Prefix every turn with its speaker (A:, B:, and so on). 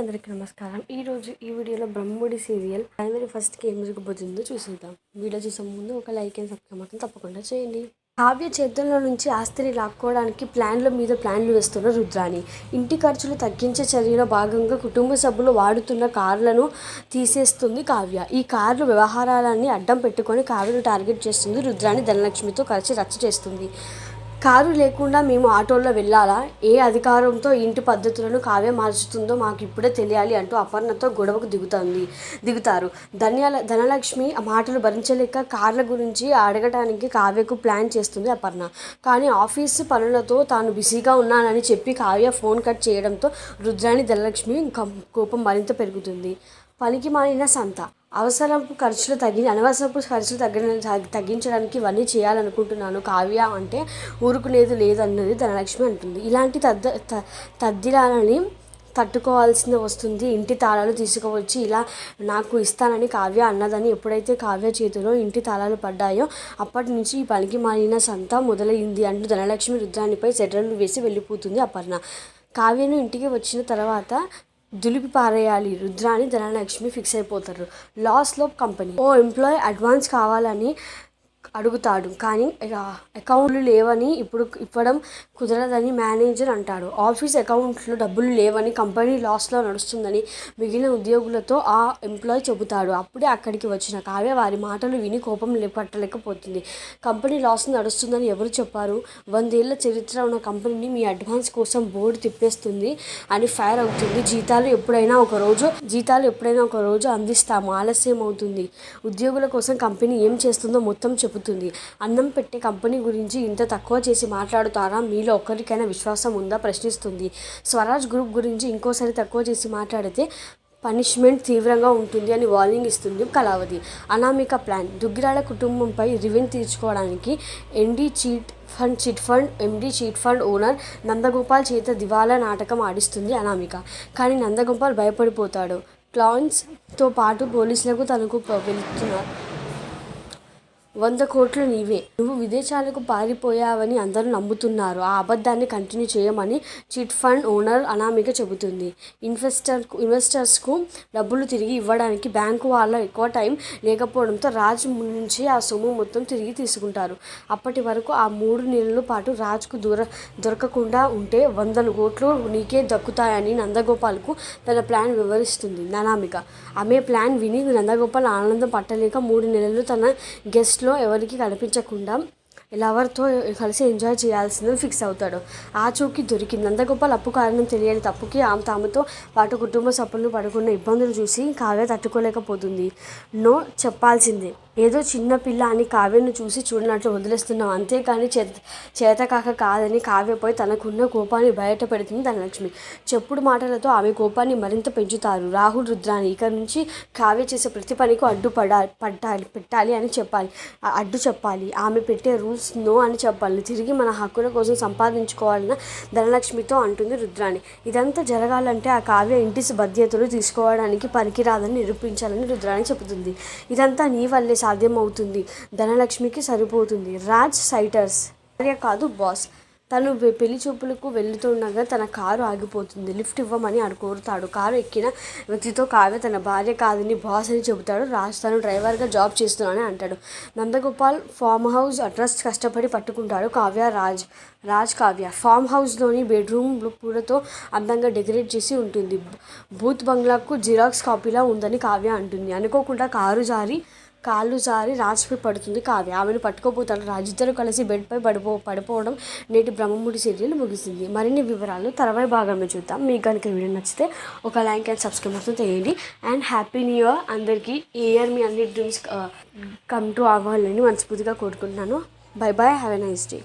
A: అందరికీ నమస్కారం. ఈరోజు ఈ వీడియోలో బ్రహ్మముడి సీరియల్ ప్రైమరీ ఫస్ట్కి ఏం జరగబోతుందో చూసేద్దాం. వీడియో చూసే ముందు ఒక లైక్ అండ్ సబ్స్క్రైబ్ మాత్రం తప్పకుండా చేయండి. కావ్య చేతుల్లో నుంచి ఆస్తిని లాక్కోవడానికి ప్లాన్ల మీద ప్లాన్లు వేస్తున్న రుద్రాణి. ఇంటి ఖర్చులు తగ్గించే చర్యలో భాగంగా కుటుంబ సభ్యులు వాడుతున్న కార్లను తీసేస్తుంది కావ్య. ఈ కార్లు వ్యవహారాలన్నీ అడ్డం పెట్టుకొని కావ్యను టార్గెట్ చేస్తుంది రుద్రాణి. ధనలక్ష్మితో కలిసి రచ్చ చేస్తుంది. కారు లేకుండా మేము ఆటోల్లో వెళ్ళాలా? ఏ అధికారంతో ఇంటి పద్ధతులను కావ్య మార్చుతుందో మాకు ఇప్పుడే తెలియాలి అంటూ అపర్ణతో గొడవకు దిగుతారు. ధనలక్ష్మి ఆ మాటలు భరించలేక కార్ల గురించి అడగటానికి కావ్యకు ప్లాన్ చేస్తుంది అపర్ణ. కానీ ఆఫీసు పనులతో తాను బిజీగా ఉన్నానని చెప్పి కావ్య ఫోన్ కట్ చేయడంతో రుద్రాణి ధనలక్ష్మి కోపం మరింత పెరుగుతుంది. పనికి మాలిన సంత అనవసరపు ఖర్చులు తగ్గించడానికి ఇవన్నీ చేయాలనుకుంటున్నాను కావ్య అంటే ఊరుకునేది లేదన్నది ధనలక్ష్మి అంటుంది. ఇలాంటి తద్దిలాలని తట్టుకోవాల్సింది వస్తుంది. ఇంటి తాళాలు తీసుకువచ్చి ఇలా నాకు ఇస్తానని కావ్య అన్నదని ఎప్పుడైతే కావ్య చేతిలో ఇంటి తాళాలు పడ్డాయో అప్పటి నుంచి ఈ పనికి మాలిన సంత మొదలైంది అంటూ ధనలక్ష్మి రుద్రాణిపై సెటర్లు వేసి వెళ్ళిపోతుంది అపర్ణ. కావ్యను ఇంటికి వచ్చిన తర్వాత దులిపి పారేయాలి రుద్రాణి ధనలక్ష్మి ఫిక్స్ అయిపోతారు. లాస్లో కంపెనీ ఓ ఎంప్లాయీ అడ్వాన్స్ కావాలని అడుగుతాడు. కానీ అకౌంట్లు లేవని ఇవ్వడం కుదరదని మేనేజర్ అంటాడు. ఆఫీస్ అకౌంట్లో డబ్బులు లేవని కంపెనీ లాస్లో నడుస్తుందని మిగిలిన ఉద్యోగులతో ఆ ఎంప్లాయీ చెబుతాడు. అప్పుడే అక్కడికి వచ్చిన కావ్య వారి మాటలు విని కోపం పట్టలేకపోతుంది. కంపెనీ లాస్ నడుస్తుందని ఎవరు చెప్పారు? 100 ఏళ్ల చరిత్ర ఉన్న కంపెనీని మీ అడ్వాన్స్ కోసం బోర్డు తిప్పేస్తుంది అని ఫైర్ అవుతుంది. జీతాలు ఎప్పుడైనా ఒక రోజు అందిస్తాము, ఆలస్యం అవుతుంది. ఉద్యోగుల కోసం కంపెనీ ఏం చేస్తుందో మొత్తం చెబుతుంది. అన్నం పెట్టే కంపెనీ గురించి ఇంత తక్కువ చేసి మాట్లాడుతారా? మీలో ఒక్కరికైనా విశ్వాసం ఉందా? ప్రశ్నిస్తుంది. స్వరాజ్ గ్రూప్ గురించి ఇంకోసారి తక్కువ చేసి మాట్లాడితే పనిష్మెంట్ తీవ్రంగా ఉంటుంది అని వార్నింగ్ ఇస్తుంది కళావతి. అనామిక ప్లాన్. దుగ్గిరాల కుటుంబంపై రివెంజ్ తీర్చుకోవడానికి చిట్ ఫండ్ ఓనర్ నందగోపాల్ చేత దివాలా నాటకం ఆడిస్తుంది అనామిక. కానీ నందగోపాల్ భయపడిపోతాడు. క్లయింట్స్తో పాటు పోలీసులకు తనకు వెళ్తున్నారు. 100 కోట్లు నీవే, నువ్వు విదేశాలకు పారిపోయావని అందరూ నమ్ముతున్నారు. ఆ అబద్ధాన్ని కంటిన్యూ చేయమని చిట్ ఫండ్ ఓనర్ అనామిక చెబుతుంది. ఇన్వెస్టర్స్కు డబ్బులు తిరిగి ఇవ్వడానికి బ్యాంకు వాళ్ళ ఎక్కువ టైం లేకపోవడంతో రాజ్ నుంచి ఆ సొమ్ము మొత్తం తిరిగి తీసుకుంటారు. అప్పటి వరకు ఆ 3 నెలల పాటు రాజ్కు దొరకకుండా ఉంటే 100 కోట్లు నీకే దక్కుతాయని నందగోపాల్కు తన ప్లాన్ వివరిస్తుంది అనామిక. ఆమె ప్లాన్ విని నందగోపాల్ ఆనందం పట్టలేక 3 నెలలు తన గెస్ట్ ఎవరికి కనిపించకుండా లవర్తో కలిసి ఎంజాయ్ చేయాల్సిందని ఫిక్స్ అవుతాడు. ఆచూకీ దొరికింది. నందగోపాల్ అప్పు కారణం తెలియని తప్పుకి తాముతో పాటు కుటుంబ సభ్యులు పడుకున్న ఇబ్బందులు చూసి కావ్య తట్టుకోలేకపోతుంది. నో చెప్పాల్సిందే. ఏదో చిన్న పిల్ల అని కావ్యను చూసి చూడనట్లు వదిలేస్తున్నాం, అంతేకాని చేతకాక కాదని కావ్యపై తనకున్న కోపాన్ని బయట పెడుతుంది ధనలక్ష్మి. చెప్పుడు మాటలతో ఆమె కోపాన్ని మరింత పెంచుతారు రాహుల్ రుద్రాణి. ఇక నుంచి కావ్య చేసే ప్రతి పనికి పెట్టాలి అని చెప్పాలి. ఆమె పెట్టే రూల్స్ నో అని చెప్పాలి. తిరిగి మన హక్కుల కోసం సంపాదించుకోవాలన్న ధనలక్ష్మితో అంటుంది రుద్రాణి. ఇదంతా జరగాలంటే ఆ కావ్య ఇంటి బాధ్యతలు తీసుకోవడానికి పనికిరాదని నిరూపించాలని రుద్రాణి చెబుతుంది. ఇదంతా నీ వల్లే సాధ్యమవుతుంది, ధనలక్ష్మికి సరిపోతుంది. రాజ్ సైటర్స్ భార్య కాదు బాస్. తను పెళ్లి చూపులకు వెళ్తుండగా తన కారు ఆగిపోతుంది. లిఫ్ట్ ఇవ్వమని కోరుతాడు. కారు ఎక్కిన వ్యక్తితో కావ్య తన భార్య కాదని బాస్ అని చెబుతాడు. రాజ్ తను డ్రైవర్గా జాబ్ చేస్తున్నానని అంటాడు. నందగోపాల్ ఫామ్ హౌస్ అడ్రస్ కష్టపడి పట్టుకుంటాడు. కావ్య ఫామ్ హౌస్లోని బెడ్రూమ్ పూలతో అందంగా డెకరేట్ చేసి ఉంటుంది. బూత్ బంగ్లాకు జిరాక్స్ కాపీలా ఉందని కావ్య అంటుంది. అనుకోకుండా కాళ్ళు జారి రాజ్పై పడుతుంది కావ్య. ఆమెను పట్టుకోపోతాడు రాజ్. ఇద్దరు కలిసి బెడ్పై పడిపోవడం నేటి బ్రహ్మముడి సీరియల్ ముగిసింది. మరిన్ని వివరాలు తర్వాయి భాగంలో చూద్దాం. మీకు కనుక వీడియో నచ్చితే ఒక లైక్ అండ్ సబ్స్క్రైబ్ మాత్రం చేయండి. అండ్ హ్యాపీ న్యూ ఇయర్ అందరికీ. ఈ ఇయర్ మీ అన్ని డ్రీమ్స్ కమ్ టు అవ్వాలని మనస్ఫూర్తిగా కోరుకుంటున్నాను. Bye bye, have a nice day.